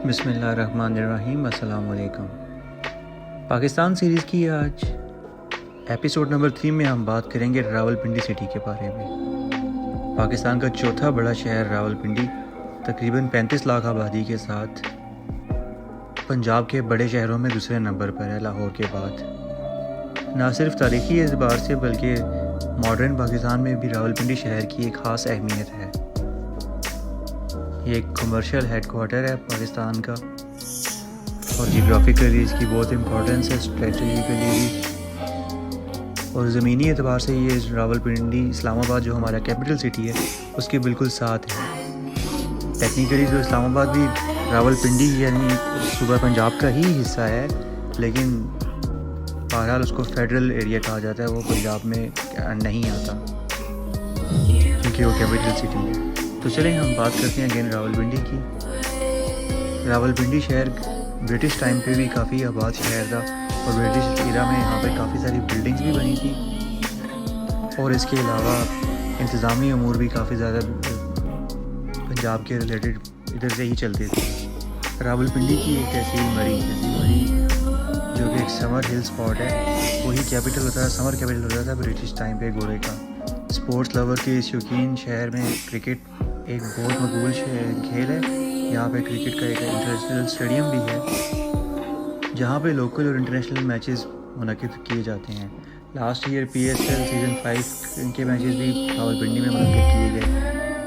बिस्मिल्लाहिर्रहमानिर्रहीम, अस्सलाम वालेकुम। पाकिस्तान सीरीज़ की आज एपिसोड नंबर 3 में हम बात करेंगे रावलपिंडी सिटी के बारे में। पाकिस्तान का चौथा बड़ा शहर रावलपिंडी तकरीबन 35 लाख आबादी के साथ पंजाब के बड़े शहरों में दूसरे नंबर पर है लाहौर के बाद। ना सिर्फ तारीख़ी एतबार से बल्कि मॉडर्न पाकिस्तान में भी रावलपिंडी शहर की एक ख़ास अहमियत है। ये एक कमर्शियल हेडक्वार्टर है पाकिस्तान का और जियोग्राफिकली इसकी बहुत इम्पोर्टेंस है, स्ट्रेटजिकली भी। और ज़मीनी एतबार से ये रावलपिंडी इस्लामाबाद जो हमारा कैपिटल सिटी है उसके बिल्कुल साथ है। टेक्निकली तो इस्लामाबाद भी रावलपिंडी यानी सूबा पंजाब का ही हिस्सा है, लेकिन बहरहाल उसको फेडरल एरिया कहा जाता है, वो पंजाब में नहीं आता क्योंकि वो कैपिटल सिटी है। तो चलें हम बात करते हैं अगेन रावलपिंडी की। रावलपिंडी शहर ब्रिटिश टाइम पे भी काफ़ी आबाद शहर था और ब्रिटिश एरा में यहाँ पे काफ़ी सारी बिल्डिंग्स भी बनी थी और इसके अलावा इंतज़ामी अमूर भी काफ़ी ज़्यादा पंजाब के रिलेटेड इधर से ही चलते थे। रावलपिंडी की एक ऐसी मरी जो कि एक समर हिल स्पॉट है, वही कैपिटल होता है, समर कैपिटल होता था ब्रिटिश टाइम पे गोरे का। स्पोर्ट्स लवर के इस शौकीन शहर में क्रिकेट एक बहुत मकबूल खेल है। यहाँ पे क्रिकेट का एक इंटरनेशनल स्टेडियम भी है जहाँ पे लोकल और इंटरनेशनल मैचेस मुनक़िद किए जाते हैं। लास्ट ईयर PSL सीज़न 5 के मैचेस भी रावलपिंडी में मुनक़िद किए गए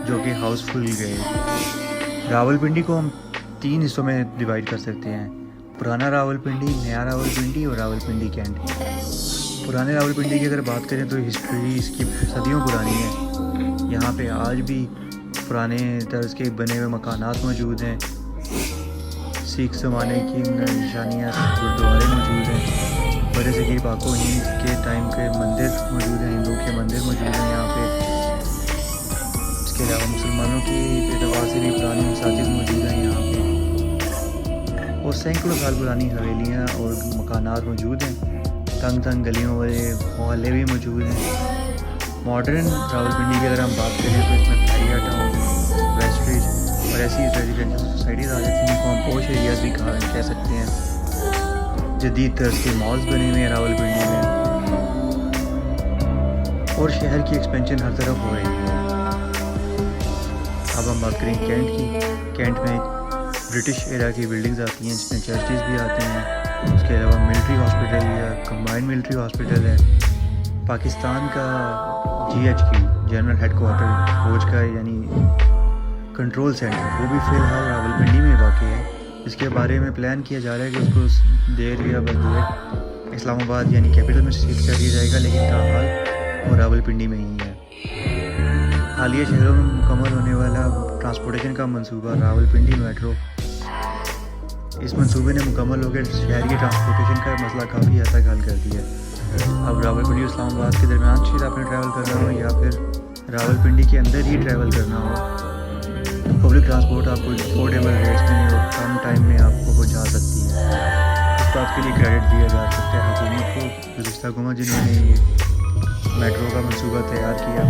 जो कि हाउसफुल गए। रावलपिंडी को हम 3 हिस्सों में डिवाइड कर सकते हैं: पुराना रावलपिंडी, नया रावलपिंडी और रावलपिंडी कैंट। पुराने रावलपिंडी की अगर बात करें तो हिस्ट्री इसकी सदियों पुरानी है। यहाँ पे आज भी पुराने तर्ज के बने हुए मकानात मौजूद हैं, सिख ज़माने की निशानियाँ, गुरुद्वारे मौजूद हैं, बड़े से पाको हिंद के टाइम के मंदिर मौजूद हैं, हिंदू के मंदिर मौजूद हैं यहाँ पे। इसके अलावा मुसलमानों की एतबार से भी पुरानी मसाजिद मौजूद हैं यहाँ पे और सैकड़ों साल पुरानी हवेलियाँ और मकानात मौजूद हैं। तंग तंग गलियों वाले मोहल्ले भी मौजूद हैं। मॉडर्न रावलपिंडी की अगर हम बात करें तो इसमें खैरिया टाउन, वेस्टरिज और ऐसी रेजिडेंशियल सोसाइटीज़ आ जाती हैं, जिनको हम पोश एरियाज़ भी कह सकते हैं। जदीद तर्ज के मॉल्स बने हुए हैं रावलपिंडी में और शहर की एक्सपेंशन हर तरफ हो रही है। अब हम बात करें कैंट की। कैंट में ब्रिटिश एरा की बिल्डिंग्स आती हैं जिसमें चर्चेज़ भी आती हैं। उसके अलावा मिलिट्री हॉस्पिटल या कंबाइंड मिलिट्री हॉस्पिटल है। पाकिस्तान का GHQ जनरल हेडक्वार्टर फौज का यानी कंट्रोल सेंटर वो भी फ़िलहाल रावलपिंडी में वाक़ है। इसके बारे में प्लान किया जा रहा है कि उसको देर या बददेर इस्लामाबाद यानी कैपिटल में शिफ्ट कर दिया जाएगा, लेकिन ताहाल वो रावलपिंडी में ही है। हालिया शहरों में मुकम्मल होने वाला ट्रांसपोर्टेशन का मंसूबा रावलपिंडी मेट्रो, इस मंसूबे ने मुकम्मल होकर शहर के ट्रांसपोर्टेशन का मसला काफ़ी हद तक हल कर दिया। अब रावलपिंडी इस्लामाबाद के दरमियान शायद आपने ट्रैवल करना हो या फिर रावलपिंडी के अंदर ही ट्रैवल करना हो, पब्लिक ट्रांसपोर्ट आपको अफोर्डेबल रेट्स में और कम टाइम में आपको पहुंचा सकती है। इस बात के लिए क्रेडिट दिया जा सकता है हुकूमत को, गुज़िश्ता हुकूमत जिन्होंने ये मेट्रो का मंसूबा तैयार किया।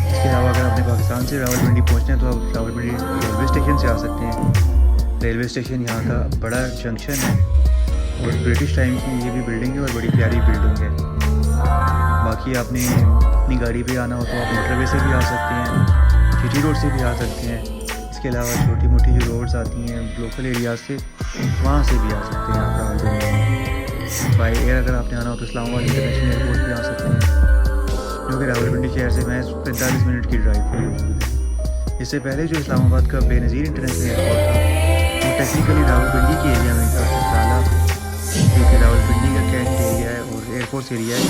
इसके अलावा अगर आपने पाकिस्तान से रावलपिंडी पहुँचना है तो आप रावलपिंडी रेलवे स्टेशन से आ सकते हैं। रेलवे स्टेशन यहाँ का बड़ा जंक्शन है और ब्रिटिश टाइम की ये भी बिल्डिंग है और बड़ी प्यारी बिल्डिंग है। बाकी आपने अपनी गाड़ी पे आना हो तो आप मोटरवे से भी आ सकते हैं, GT रोड से भी आ सकते हैं। इसके अलावा छोटी मोटी जो रोड्स आती हैं लोकल एरियाज से, वहाँ से भी आ सकते हैं आप रावलपिंडी में। बाई एयर अगर आपने आना हो तो इस्लामाबाद इंटरनेशनल एयरपोर्ट पर आ सकते हैं, जो कि रावलपिंडी शहर से महज 45 मिनट की ड्राइव पर मौजूद है। इससे पहले जो इस्लामाबाद का बेनज़ीर इंटरनेशनल एयरपोर्ट था वो टेक्निकली रावलपिंडी के एरिया में था, क्योंकि रावलपिंडी का कैंट एरिया है और एयरफोर्स एरिया है,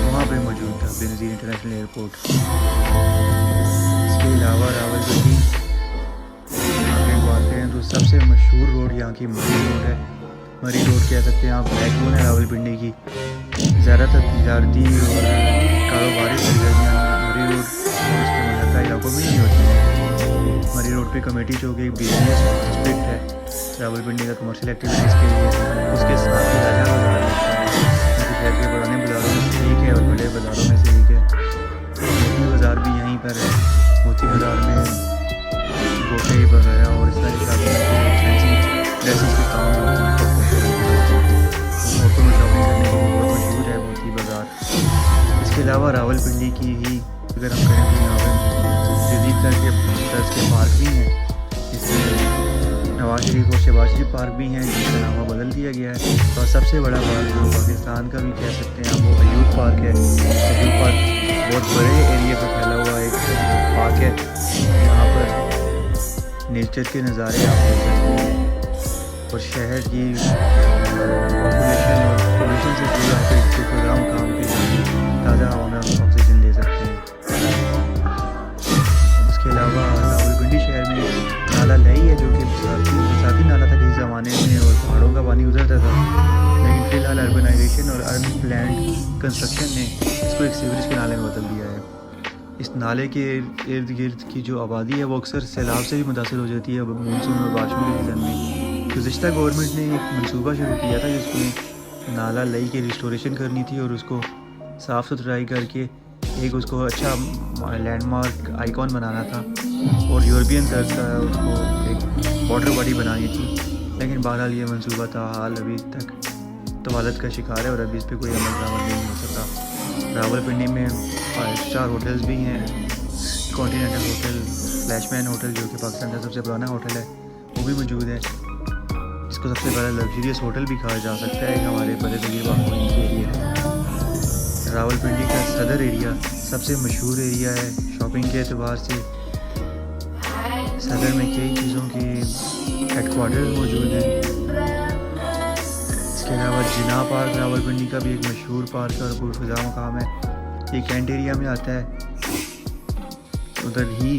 वहाँ पे मौजूद था बेनज़ीर इंटरनेशनल एयरपोर्ट। इसके अलावा रावलपिंडी आगे बात करें तो सबसे मशहूर रोड यहाँ की मरी रोड है। मरी रोड कह सकते हैं आप, बैकबोन है रावलपिंडी की। ज़्यादातर तजारती और कारोबारी सरगर्मियाँ मरी रोड इसके मुल्का इलाकों में ही होती हैं। मरी रोड पे कमेटी चौक एक बिजनेस डिस्ट्रिक्ट है रावलपिंडी का कमर्शियल एक्टिविटीज़ के लिए। उसके साथ ही राजा बाज़ार लगता है, शहर के पुराने बाज़ारों में से एक है और बड़े बाज़ारों में से एक है। मोती बाज़ार भी यहीं पर है। मोती बाज़ार में गोटे वगैरह और इस तरह की रावलपिंडी की ही अगर हम करें तो यहाँ पे जदीद तर्ज के पार्क भी हैं, जिसमें नवाज शरीफ और शहबाज शरीफ पार्क भी हैं, जिसका नाम बदल दिया गया है। और सबसे बड़ा पार्क जो पाकिस्तान का भी कह सकते हैं वो अयूब पार्क है। अयूब पार्क बहुत बड़े एरिया पर फैला हुआ एक पार्क है, यहाँ पर नेचर के नज़ारे आप देख सकते हैं और शहर की पॉल्यूशन से दूर आकर इसके प्रोग्राम काम के ताज़ा हवा ऑक्सीजन ले सकते हैं। उसके अलावा रावलपिंडी शहर में नाला लई है, जो कि बरसाती नाला था किसी ज़माने में और पहाड़ों का पानी उतरता था, लेकिन फ़िलहाल अर्बनाइजेशन और अर्बन प्लान्ड कंस्ट्रक्शन ने इसको एक सीवरेज के नाले में बदल दिया है। इस नाले के इर्द गिर्द की जो आबादी है वो अक्सर सैलाब से भी मुतासर हो जाती है मानसून और बारिशों के सीज़न में। गुज़िश्ता गवर्नमेंट ने एक मनसूबा शुरू किया था जिसमें नाला लई की रिस्टोरेशन करनी थी और उसको साफ़ सुथराई करके एक उसको अच्छा लैंडमार्क आइकॉन बनाना था और यूरोपियन तर्ज का उसको एक वाटर बॉडी बनानी थी। लेकिन बहरहाल ये मनसूबा ताहाल अभी तक तवालत का शिकार है और अभी इस पर कोई अमल दरामद नहीं हो सका। रावलपिंडी में 5 स्टार होटल्स भी हैं, कॉन्टीनेंटल होटल, फ्लैशमैन होटल जो कि पाकिस्तान का सबसे पुराना होटल है वो भी मौजूद है, इसको सबसे बड़ा लग्जरियस होटल भी कहा जा सकता है हमारे बड़े तकरीबा एरिया। रावलपिंडी का सदर एरिया सबसे मशहूर एरिया है शॉपिंग के अतबार से। सदर में कई चीज़ों के हेडक्वार्टर्स मौजूद हैं। इसके अलावा जिना पार्क रावलपिंडी का भी एक मशहूर पार्क है और पुरफ़िज़ा मकाम है, ये कैंट एरिया में आता है। उधर ही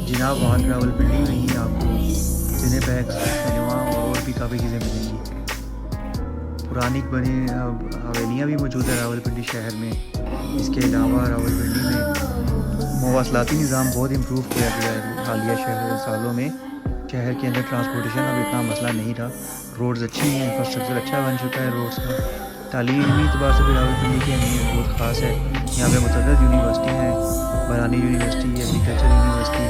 जिना पार्क रावलपिंडी में ही आपको सिनेपैक्स, सिनेमा और भी काफ़ी चीज़ें मिलेंगी। पुरानी बनी हवेलियाँ भी मौजूद है रावलपिंडी शहर में। इसके अलावा रावलपिंडी में मवासलाती निज़ाम बहुत इम्प्रूव किया गया है हालिया सालों में। शहर के अंदर ट्रांसपोर्टेशन अब इतना मसला नहीं रहा, रोड्स अच्छी हैं, इंफ्रास्ट्रक्चर अच्छा बन चुका है रोड्स का। तालीमी एतबार से भी रावलपिंडी की अहमियत बहुत ख़ास है। यहाँ पे मुतअद्दिद यूनिवर्सिटी हैं, बरानी यूनिवर्सिटी, एग्रीकल्चर यूनिवर्सिटी,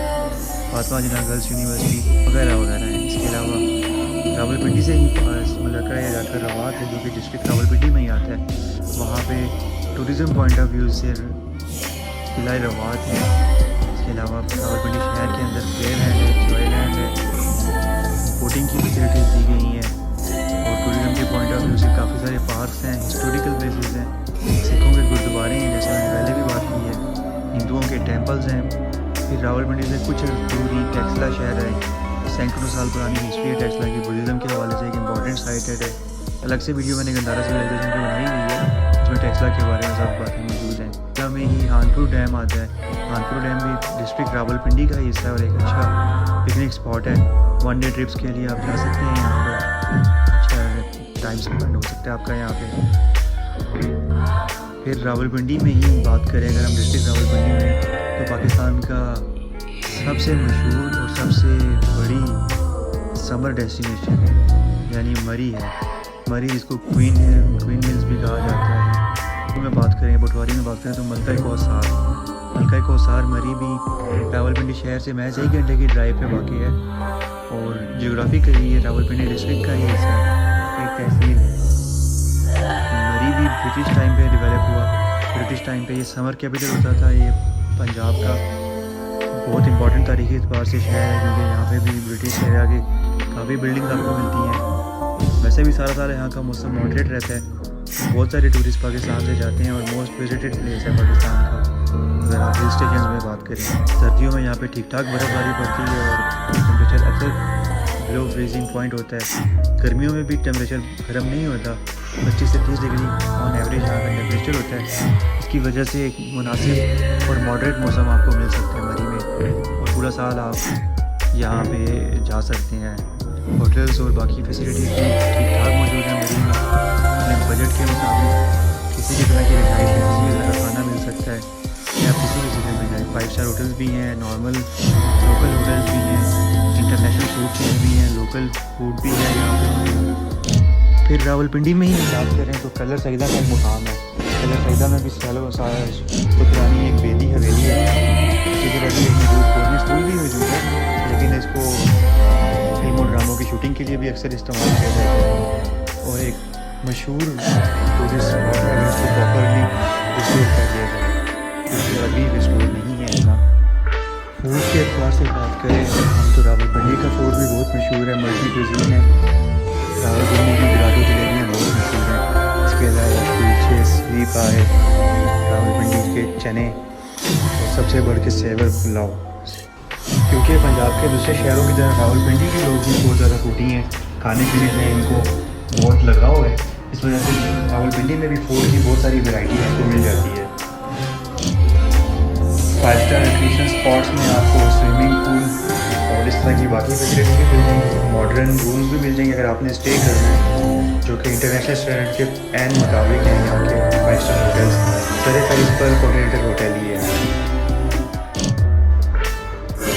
फातिमा जिन्ना गर्ल्स यूनिवर्सिटी वगैरह वगैरह हैं। इसके अलावा रावलपिंडी से ही मुल्का या जाकर रवात है जो कि डिस्ट्रिक्ट रावलपिंडी में ही आता है, वहाँ पे टूरिज़म पॉइंट ऑफ व्यू से किला रवात है। इसके अलावा रावलपिंडी शहर के अंदर प्ले लैंड है, जॉय लैंड है, बोटिंग की फैसिलिटीज़ दी गई हैं और टूरिज़म के पॉइंट ऑफ व्यू से काफ़ी सारे पार्क्स हैं, हिस्टोरिकल प्लेसेस हैं, सिखों के गुरुद्वारे हैं जैसे मैंने पहले भी बात की है, हिंदुओं के टेम्पल्स हैं। फिर रावलपिंडी से कुछ दूरी टेक्सला शहर है, सैकड़ों साल पुरानी हिस्ट्री है टेक्सला की, बुद्धिज़्म के हवाले से एक इंपॉर्टेंट साइट है। अलग से वीडियो मैंने गंदारा सिविलाइजेशन की बनाई हुई है जिसमें टेक्सला के बारे में सब बातें मौजूद हैं। टेक्सला में ही हानपुर डैम आता है, हानपुर डैम भी डिस्ट्रिक्ट रावलपिंडी का हिस्सा है और एक अच्छा पिकनिक स्पॉट है। 1 डे ट्रिप्स के लिए आप जा सकते हैं, यहाँ पर अच्छा टाइम स्पेंड हो सकता है आपका यहाँ पे। फिर रावलपिंडी में ही बात करें अगर हम डिस्ट्रिक्ट रावलपिंडी में, तो पाकिस्तान का सबसे मशहूर और सबसे बड़ी समर डेस्टिनेशन है यानी मरी है। मरी जिसको क्वीन हिल्स भी कहा जाता है। तो मैं बात करें पटवारी में बात करें तो मलका कौसार मरी भी रावलपिंडी शहर से महज 1 घंटे की ड्राइव पे वाक़ है और जियोग्राफिकली ये रावलपिंडी डिस्ट्रिक्ट का ही हिस्सा है, एक तहसील है। मरी भी ब्रिटिश टाइम पे डेवलप हुआ, ब्रिटिश टाइम पे ये समर कैपिटल होता था ये पंजाब का। बहुत इंपॉर्टेंट तारीखी एतबार से शहर है क्योंकि यहाँ पे भी ब्रिटिश एरिया की काफ़ी बिल्डिंग्स आपको मिलती हैं। वैसे भी सारा साल यहाँ का मौसम मॉडरेट रहता है, बहुत सारे टूरिस्ट पाकिस्तान से जाते हैं और मोस्ट विजिटेड प्लेस है पाकिस्तान का। अगर आप हिल स्टेशन में बात करें, सर्दियों में यहाँ पे ठीक ठाक बर्फ़बारी पड़ती है और टेम्परेचर अक्सर बिलो फ्रीजिंग पॉइंट होता है। गर्मियों में भी टेम्परेचर गर्म नहीं होता, 25 से 30 डिग्री ऑन एवरेज यहाँ का टेम्परेचर होता है। इसकी वजह से एक मुनासिब और मॉडरेट मौसम आपको मिल सकता है मरी में और पूरा साल आप यहाँ पे जा सकते हैं। होटल्स और बाकी फैसिलिटीज़ भी ठीक ठाक मौजूद हैं मरी में। अपने बजट के मुताबिक किसी भी तरह की रिहाइश किसी भी तरह का खाना मिल सकता है या आप किसी भी जगह में जाएँ। 5 स्टार होटल्स भी हैं, नॉर्मल लोकल होटल्स भी हैं, इंटरनेशनल फूड चेन भी हैं, लोकल फूड भी है यहाँ पर। फिर रावलपिंडी में ही बात करें तो कलर सईदा का एक मुकाम है। कलर सईदा में भी सालों पुरानी एक बेदी हवेली है, इसी तरह की एक मौजूद कोर्नी स्कूल भी मौजूद है, लेकिन इसको फिल्म और ड्रामों की शूटिंग के लिए भी अक्सर इस्तेमाल किया जाता है और एक मशहूर टूरिस्ट स्पॉट है अगर इसको प्रॉपरली रिस्टोर कर दिया जाए। क्योंकि अभी रिस्टोर नहीं है इतना। फूड के एतबार से बात करें हम तो रावलपिंडी का फूड भी बहुत मशहूर है, मल्टी कुजीन है। रावलपिंडी की बिरादो जलेबियाँ बहुत मशहूर हैं। इसके अलावा कुलचे, सरी पाए, रावलपिंडी के चने और सबसे बढ़ के सेवर पुलाव। क्योंकि पंजाब के दूसरे शहरों की तरह रावलपिंडी के लोग भी बहुत ज़्यादा फूडी हैं, खाने पीने में इनको बहुत लगाव है। इस वजह से रावलपिंडी में भी फूड की बहुत सारी वैरायटी आपको मिल जाती है। 5 स्टार रिक्रिएशन स्पॉट्स में आपको स्विमिंग पूल और इस तरह की बाकी फैसिलिटी भी मिल जाएंगी। मॉडर्न रूम्स भी मिल जाएंगे अगर आपने स्टे करना है, जो कि इंटरनेशनल स्टैंडर्ड के एन मुताबिक हैं। यहाँ के 5 स्टार होटल्स सारे प्राइस पर कॉन्टिनेंटल होटल ही है।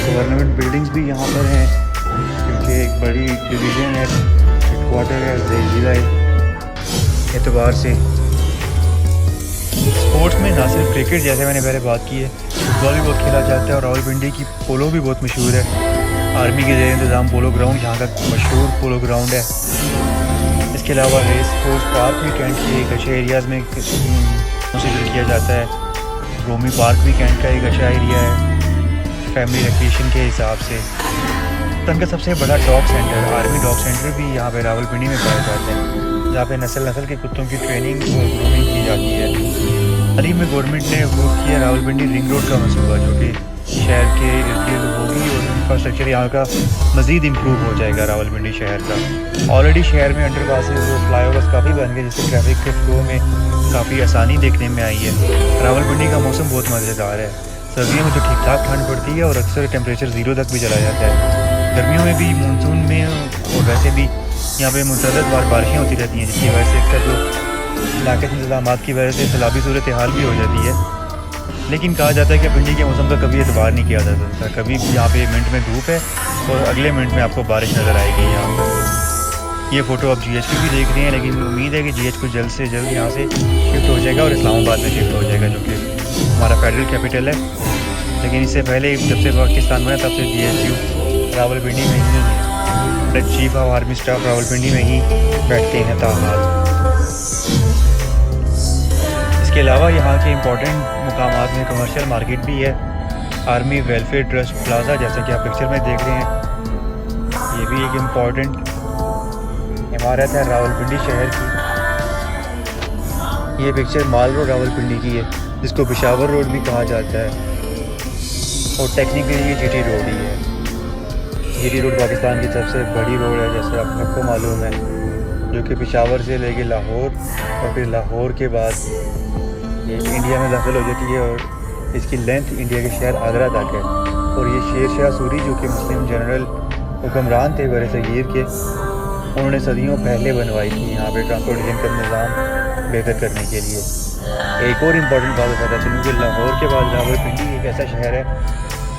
गवर्नमेंट बिल्डिंग्स भी यहाँ पर हैं, क्योंकि एक बड़ी डिवीज़न है, हेडक्वार्टर है ज़िला एतबार से। स्पोर्ट्स में ना सिर्फ क्रिकेट, जैसे मैंने पहले बात की है, फुटबॉल भी बहुत खेला जाता है और रावलपिंडी की पोलो भी बहुत मशहूर है। आर्मी के ज़ेर इंतज़ाम पोलो ग्राउंड यहाँ का मशहूर पोलो ग्राउंड है। इसके अलावा रेस कोर्स पार्क भी कैंट के एक अच्छे एरियाज़ में कंसिडर किया जाता है। रोमी पार्क भी कैंट का एक अच्छा एरिया है फैमिली रिक्रिएशन के हिसाब से। तन का सबसे बड़ा dog centre, army dog centre भी यहाँ पे रावलपिंडी में पाया जाता है, जहाँ पे नस्ल के कुत्तों की ट्रेनिंग और ग्रूमिंग की जाती है। हाल ही में गवर्नमेंट ने अप्रूव किया रावलपिंडी रिंग रोड का मनसूबा, जो कि शहर के इर्द गिर्द होगी और इंफ्रास्ट्रक्चर यहाँ का मज़ीद इम्प्रूव हो जाएगा रावलपिंडी शहर का। ऑलरेडी शहर में अंडरपासेस और फ्लाईओवर्स काफ़ी बन गए, जिससे ट्रैफिक के फ्लो में काफ़ी आसानी देखने में आई है। रावलपिंडी का मौसम बहुत मज़ेदार है। सर्दियों में तो ठीक ठाक ठंड पड़ती है और अक्सर टेम्परेचर 0 तक भी चला जाता है। गर्मियों में भी, मानसून में और वैसे भी यहाँ पे मुतअद्दिद बार बारिशें होती रहती हैं, जिसकी वजह से इसका जो इलाके के इंतजाम की वजह से सैलाबी सूरत हाल भी हो जाती है। लेकिन कहा जाता है कि पिंडी के मौसम का कभी एतबार नहीं किया जा सकता। कभी यहाँ पे मिनट में धूप है और अगले मिनट में आपको बारिश नज़र आएगी। यहाँ पर ये फ़ोटो आप GH की भी देख रहे हैं, लेकिन उम्मीद है कि GH को जल्द से जल्द यहाँ से शिफ्ट हो जाएगा और इस्लामाबाद में शिफ्ट हो जाएगा, जो कि हमारा फेडरल कैपिटल है। लेकिन इससे पहले जब से पाकिस्तान बना तब से GSU रावलपिंडी में ही, chief of army staff Rawalpindi में ही बैठते हैं ताहाल। इसके अलावा यहाँ के इम्पोर्टेंट मुकामात में कमर्शियल मार्केट भी है, आर्मी वेलफेयर ट्रस्ट प्लाजा, जैसा कि आप पिक्चर में देख रहे हैं। ये भी एक इम्पोर्टेंट इमारत है रावलपिंडी शहर की। ये पिक्चर माल रोड रावलपिंडी की है, जिसको पेशावर रोड भी कहा जाता है और टेक्निकली ये GT रोड ही है। GT रोड पाकिस्तान की सबसे बड़ी रोड है, जैसे आपको मालूम है, जो कि पेशावर से लेके लाहौर और फिर लाहौर के बाद ये इंडिया में दाखिल हो जाती है और इसकी लेंथ इंडिया के शहर आगरा तक है। और ये शेर शाह सूरी, जो कि मुस्लिम जनरल हुक्मरान थे बरसगीर के, उन्होंने सदियों पहले बनवाई थी यहाँ पे ट्रांसपोर्टेशन का निज़ाम बेहतर करने के लिए। एक और इम्पॉर्टेंट बात पता चलूँ कि लाहौर के बाद रावलपिंडी एक ऐसा शहर है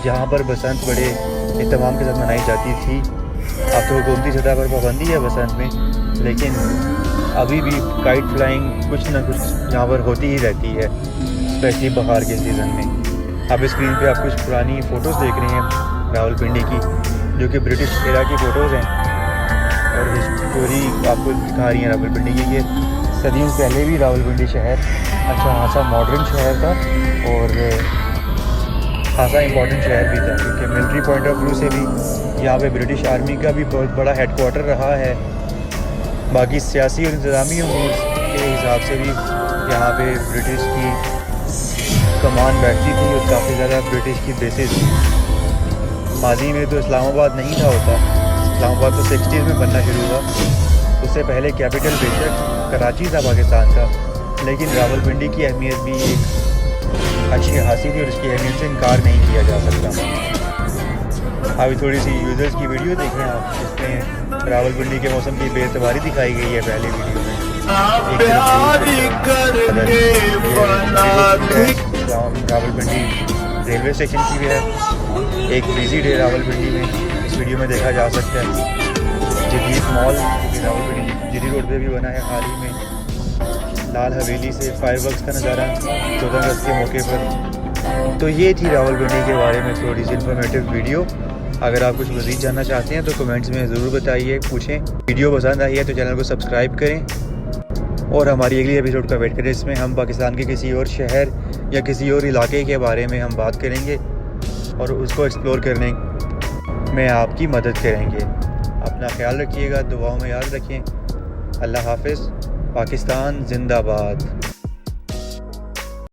जहाँ पर बसंत बड़े एहतमाम के साथ मनाई जाती थी। अब तो हुकूमती सतह पर पाबंदी है बसंत में, लेकिन अभी भी काइट फ्लाइंग कुछ ना कुछ यहाँ पर होती ही रहती है, स्पेशली बहार के सीज़न में। अब स्क्रीन पे आप कुछ पुरानी फ़ोटोज़ देख रहे हैं रावलपिंडी की, जो कि ब्रिटिश एरा की फ़ोटोज़ हैं और हिस्टोरी आपको दिखा रही हैं रावलपिंडी की। ये सदियों पहले भी रावलपिंडी शहर अच्छा खासा मॉडर्न शहर था और खासा इम्पोर्टेंट शहर भी था, क्योंकि मिलिट्री पॉइंट ऑफ व्यू से भी यहाँ पे ब्रिटिश आर्मी का भी बहुत बड़ा हेडक्वार्टर रहा है। बाकी सियासी और इंतज़ामी अमूर के हिसाब से भी यहाँ पे ब्रिटिश की कमान बैठती थी और काफ़ी ज़्यादा ब्रिटिश की बेसिस थी। माजी में तो इस्लामाबाद नहीं था होता, इस्लामाबाद तो 60s में बनना शुरू हुआ। उससे पहले कैपिटल बेशक कराची था पाकिस्तान का, लेकिन रावलपिंडी की अहमियत भी एक अच्छी खासी थी और इसकी अहमियत से इनकार नहीं किया जा सकता। अभी थोड़ी सी यूज़र्स की वीडियो देखें आप, जिसमें रावलपिंडी के मौसम की बेतबारी दिखाई गई है पहले वीडियो में। रावलपिंडी रेलवे स्टेशन की भी है, एक विजिट है रावलपिंडी में, इस वीडियो में देखा जा सकता है। जदीद मॉल रावलपिंडी GT रोड पे भी बना है हाल ही में। लाल हवेली से फायरवर्क्स का नज़ारा 14 अगस्त के मौके पर। तो ये थी रावलपिंडी के बारे में थोड़ी सी इन्फॉर्मेटिव वीडियो। अगर आप कुछ मज़ीद जानना चाहते हैं तो कमेंट्स में ज़रूर बताइए, पूछें। वीडियो पसंद आई है तो चैनल को सब्सक्राइब करें। और हमारी अगली एपिसोड का वेट करें, जिसमें हम पाकिस्तान के किसी और शहर या किसी और इलाके के बारे में हम बात करेंगे और उसको एक्सप्लोर करने में आपकी मदद करेंगे। अपना ख्याल रखिएगा, दुआओं में याद रखें। अल्लाह हाफ़िज़। पाकिस्तान जिंदाबाद।